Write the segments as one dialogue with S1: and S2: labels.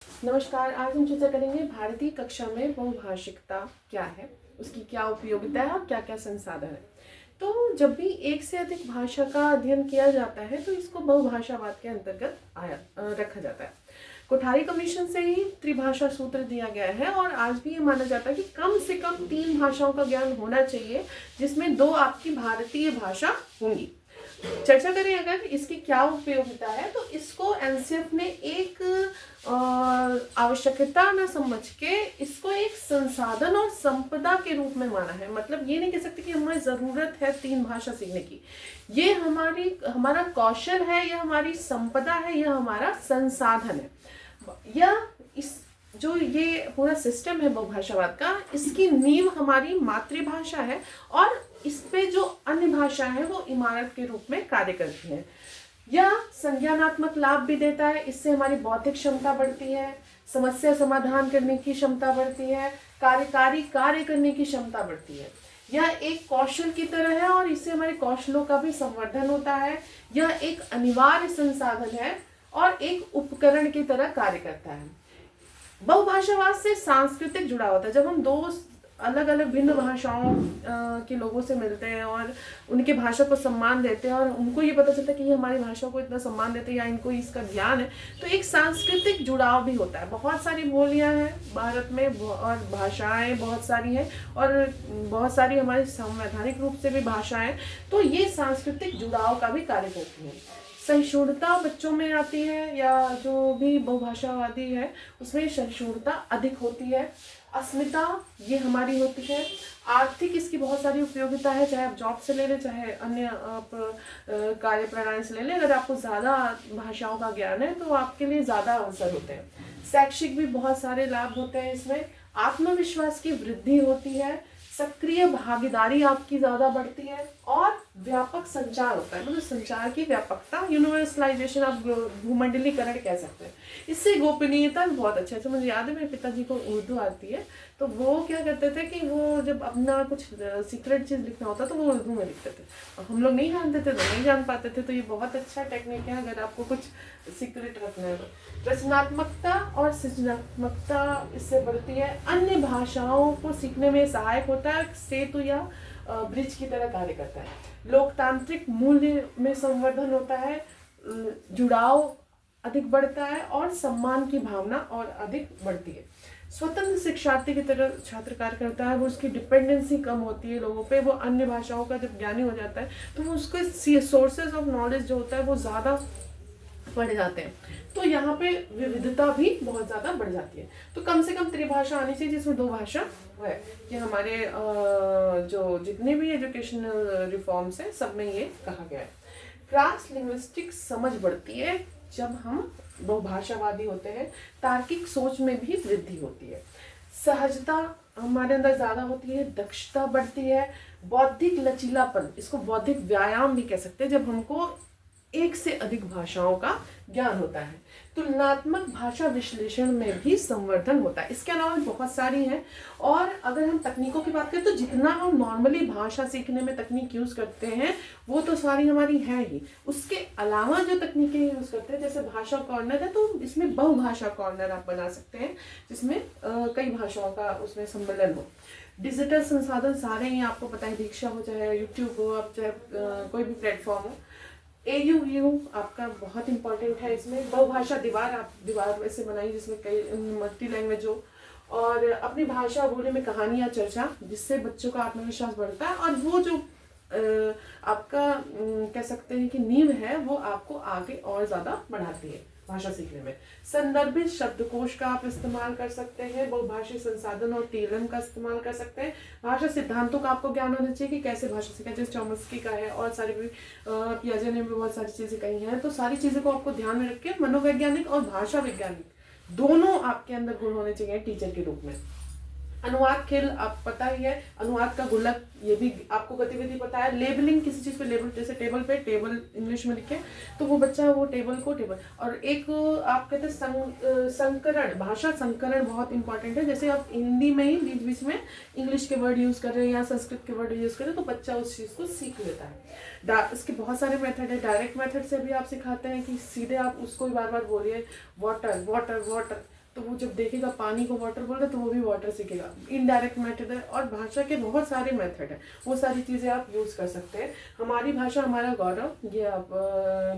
S1: नमस्कार। आज हम चर्चा करेंगे भारतीय कक्षा में बहुभाषिकता क्या है, उसकी क्या उपयोगिता है और क्या क्या संसाधन है। तो जब भी एक से अधिक भाषा का अध्ययन किया जाता है तो इसको बहुभाषावाद के अंतर्गत रखा जाता है। कोठारी कमीशन से ही त्रिभाषा सूत्र दिया गया है और आज भी ये माना जाता है कि कम से कम 3 भाषाओं का ज्ञान होना चाहिए, जिसमें 2 आपकी भारतीय भाषा होंगी। चर्चा करें अगर इसकी क्या उपयोगिता है तो इसको एनसीएफ ने एक आवश्यकता न समझ के इसको एक संसाधन और संपदा के रूप में माना है। मतलब ये नहीं कह सकते कि हमें जरूरत है 3 भाषा सीखने की। ये हमारा कौशल है, यह हमारी संपदा है, यह हमारा संसाधन है। यह इस जो ये पूरा सिस्टम है बहुभाषावाद का, इसकी नींव हमारी मातृभाषा है और इस पे जो अन्य भाषा है वो इमारत के रूप में कार्य करती हैं। यह संज्ञानात्मक लाभ भी देता है, इससे हमारी बौद्धिक क्षमता बढ़ती है, समस्या समाधान करने की क्षमता बढ़ती है, कार्यकारी कार्य करने की क्षमता बढ़ती है। यह एक कौशल की तरह है और इससे हमारे कौशलों का भी संवर्धन होता है। यह एक अनिवार्य संसाधन है और एक उपकरण की तरह कार्य करता है। बहुभाषावाद से सांस्कृतिक जुड़ाव होता है। जब हम 2 अलग अलग भिन्न भाषाओं के लोगों से मिलते हैं और उनके भाषा को सम्मान देते हैं और उनको ये पता चलता है कि ये हमारी भाषा को इतना सम्मान देते हैं या इनको इसका ज्ञान है, तो एक सांस्कृतिक जुड़ाव भी होता है। बहुत सारी बोलियां हैं भारत में और भाषाएं बहुत सारी हैं और बहुत सारी हमारी संवैधानिक रूप से भी भाषाएं, तो ये सांस्कृतिक जुड़ाव का भी कार्य करती हैं। सहिष्णुता बच्चों में आती है या जो भी बहुभाषावादी है उसमें सहिष्णुता अधिक होती है। अस्मिता ये हमारी होती है। आर्थिक इसकी बहुत सारी उपयोगिता है, चाहे आप जॉब से ले लें चाहे अन्य आप कार्य प्रणाली से ले लें। अगर आपको ज़्यादा भाषाओं का ज्ञान है तो आपके लिए ज़्यादा अवसर होते हैं। शैक्षिक भी बहुत सारे लाभ होते हैं इसमें। आत्मविश्वास की वृद्धि होती है, सक्रिय भागीदारी आपकी ज़्यादा बढ़ती है और व्यापक संचार होता है। मतलब संचार की व्यापकता, यूनिवर्सलाइजेशन, आप भूमंडलीकरण कह सकते हैं। इससे गोपनीयता भी बहुत अच्छा है। तो मुझे याद है मेरे पिताजी को उर्दू आती है, तो वो क्या करते थे कि वो जब अपना कुछ सीक्रेट चीज़ लिखना होता तो वो उर्दू में लिखते थे और हम लोग नहीं जानते थे तो नहीं जान पाते थे। तो ये बहुत अच्छा टेक्निक है अगर आपको कुछ सीक्रेट रखना है तो। रचनात्मकता और सृजनात्मकता इससे बढ़ती है। अन्य भाषाओं को सीखने में सहायक होता है, सेतु या ब्रिज की तरह कार्य करता है। लोकतांत्रिक मूल्य में संवर्धन होता है, जुड़ाव अधिक बढ़ता है और सम्मान की भावना और अधिक बढ़ती है। स्वतंत्र शिक्षार्थी की तरह छात्र कार्य करता है, वो उसकी डिपेंडेंसी कम होती है लोगों पे। वो अन्य भाषाओं का जब ज्ञानी हो जाता है तो वो उसके सोर्सेज ऑफ नॉलेज जो होता है वो ज़्यादा बढ़ जाते हैं। तो यहाँ पे विविधता भी बहुत ज़्यादा बढ़ जाती है। तो कम से कम त्रिभाषा आनी चाहिए जिसमें 2 भाषा है। ये हमारे जो जितने भी एजुकेशनल रिफॉर्म्स हैं सब में ये कहा गया है। क्रॉस लिंग्विस्टिक समझ बढ़ती है जब हम बहुभाषावादी होते हैं। तार्किक सोच में भी वृद्धि होती है। सहजता हमारे अंदर ज़्यादा होती है, दक्षता बढ़ती है। बौद्धिक लचीलापन, इसको बौद्धिक व्यायाम भी कह सकते हैं जब हमको एक से अधिक भाषाओं का ज्ञान होता है। तुलनात्मक भाषा विश्लेषण में भी संवर्धन होता है। इसके अलावा बहुत सारी हैं। और अगर हम तकनीकों की बात करें तो जितना हम नॉर्मली भाषा सीखने में तकनीक यूज़ करते हैं वो तो सारी हमारी है ही। उसके अलावा जो तकनीकें यूज़ करते हैं जैसे भाषा कॉर्नर है, तो इसमें बहुभाषा कॉर्नर आप बना सकते हैं जिसमें कई भाषाओं का उसमें सम्मेलन हो। डिजिटल संसाधन सारे ही आपको पता है, दीक्षा हो चाहे यूट्यूब हो, आप चाहे कोई भी प्लेटफॉर्म हो। AUU आपका बहुत इंपॉर्टेंट है। इसमें बहुभाषा दीवार, आप दीवार वैसे बनाई जिसमें कई मल्टी लैंग्वेज हो और अपनी भाषा बोलने में कहानियाँ चर्चा, जिससे बच्चों का आत्मविश्वास बढ़ता है और वो जो आपका कह सकते हैं कि नींव है वो आपको आगे और ज़्यादा बढ़ाती है भाषा सीखने में। संदर्भित शब्दकोश का आप इस्तेमाल कर सकते हैं। बहुभाषी संसाधन और TLM का इस्तेमाल कर सकते हैं। भाषा सिद्धांतों का आपको ज्ञान होना चाहिए कि कैसे भाषा सीखा, जैसे चॉम्स्की का है और सारे भी पियाजे ने भी बहुत सारी चीज़ें कही हैं। तो सारी चीज़ों को आपको ध्यान में रख के मनोवैज्ञानिक और भाषा वैज्ञानिक दोनों आपके अंदर गुण होने चाहिए टीचर के रूप में। अनुवाद खेल आप पता ही है, अनुवाद का गुल्लक ये भी आपको गतिविधि पता है। लेबलिंग, किसी चीज़ पे लेबल, जैसे टेबल पे टेबल इंग्लिश में लिखे तो वो बच्चा वो टेबल को टेबल। और एक आप कहते हैं संकरण, भाषा संकरण बहुत इंपॉर्टेंट है। जैसे आप हिंदी में ही बीच बीच में इंग्लिश के वर्ड यूज़ कर रहे हैं या संस्कृत के वर्ड यूज़ कर रहे हैं तो बच्चा उस चीज़ को सीख लेता है। इसके बहुत सारे मेथड है। डायरेक्ट मेथड से भी आप सिखाते हैं कि सीधे आप उसको बार बार बोलिए वाटर वाटर वाटर, तो वो जब देखेगा पानी को वाटर बोल रहे तो वो भी वाटर सीखेगा। इनडायरेक्ट मेथड है, और भाषा के बहुत सारे मेथड हैं, वो सारी चीज़ें आप यूज़ कर सकते हैं। हमारी भाषा हमारा गौरव, ये आप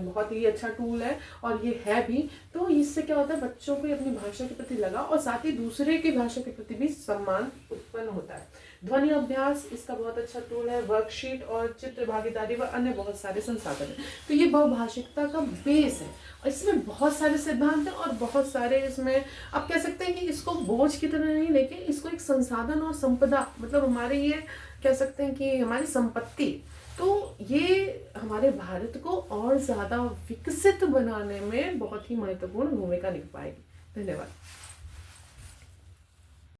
S1: बहुत ही अच्छा टूल है, और ये है भी। तो इससे क्या होता है, बच्चों को अपनी भाषा के प्रति लगाव और साथ ही दूसरे की भाषा के प्रति भी सम्मान उत्पन्न होता है। ध्वनि अभ्यास इसका बहुत अच्छा टूल है, वर्कशीट और चित्र भागीदारी व अन्य बहुत सारे संसाधन हैं। तो ये बहुभाषिकता का बेस है, और इसमें बहुत सारे सिद्धांत हैं और बहुत सारे इसमें आप कह सकते हैं कि इसको बोझ की तरह नहीं लेके इसको एक संसाधन और संपदा, मतलब हमारे ये कह सकते हैं कि हमारी संपत्ति। तो ये हमारे भारत को और ज़्यादा विकसित बनाने में बहुत ही महत्वपूर्ण भूमिका निभाएगी। धन्यवाद।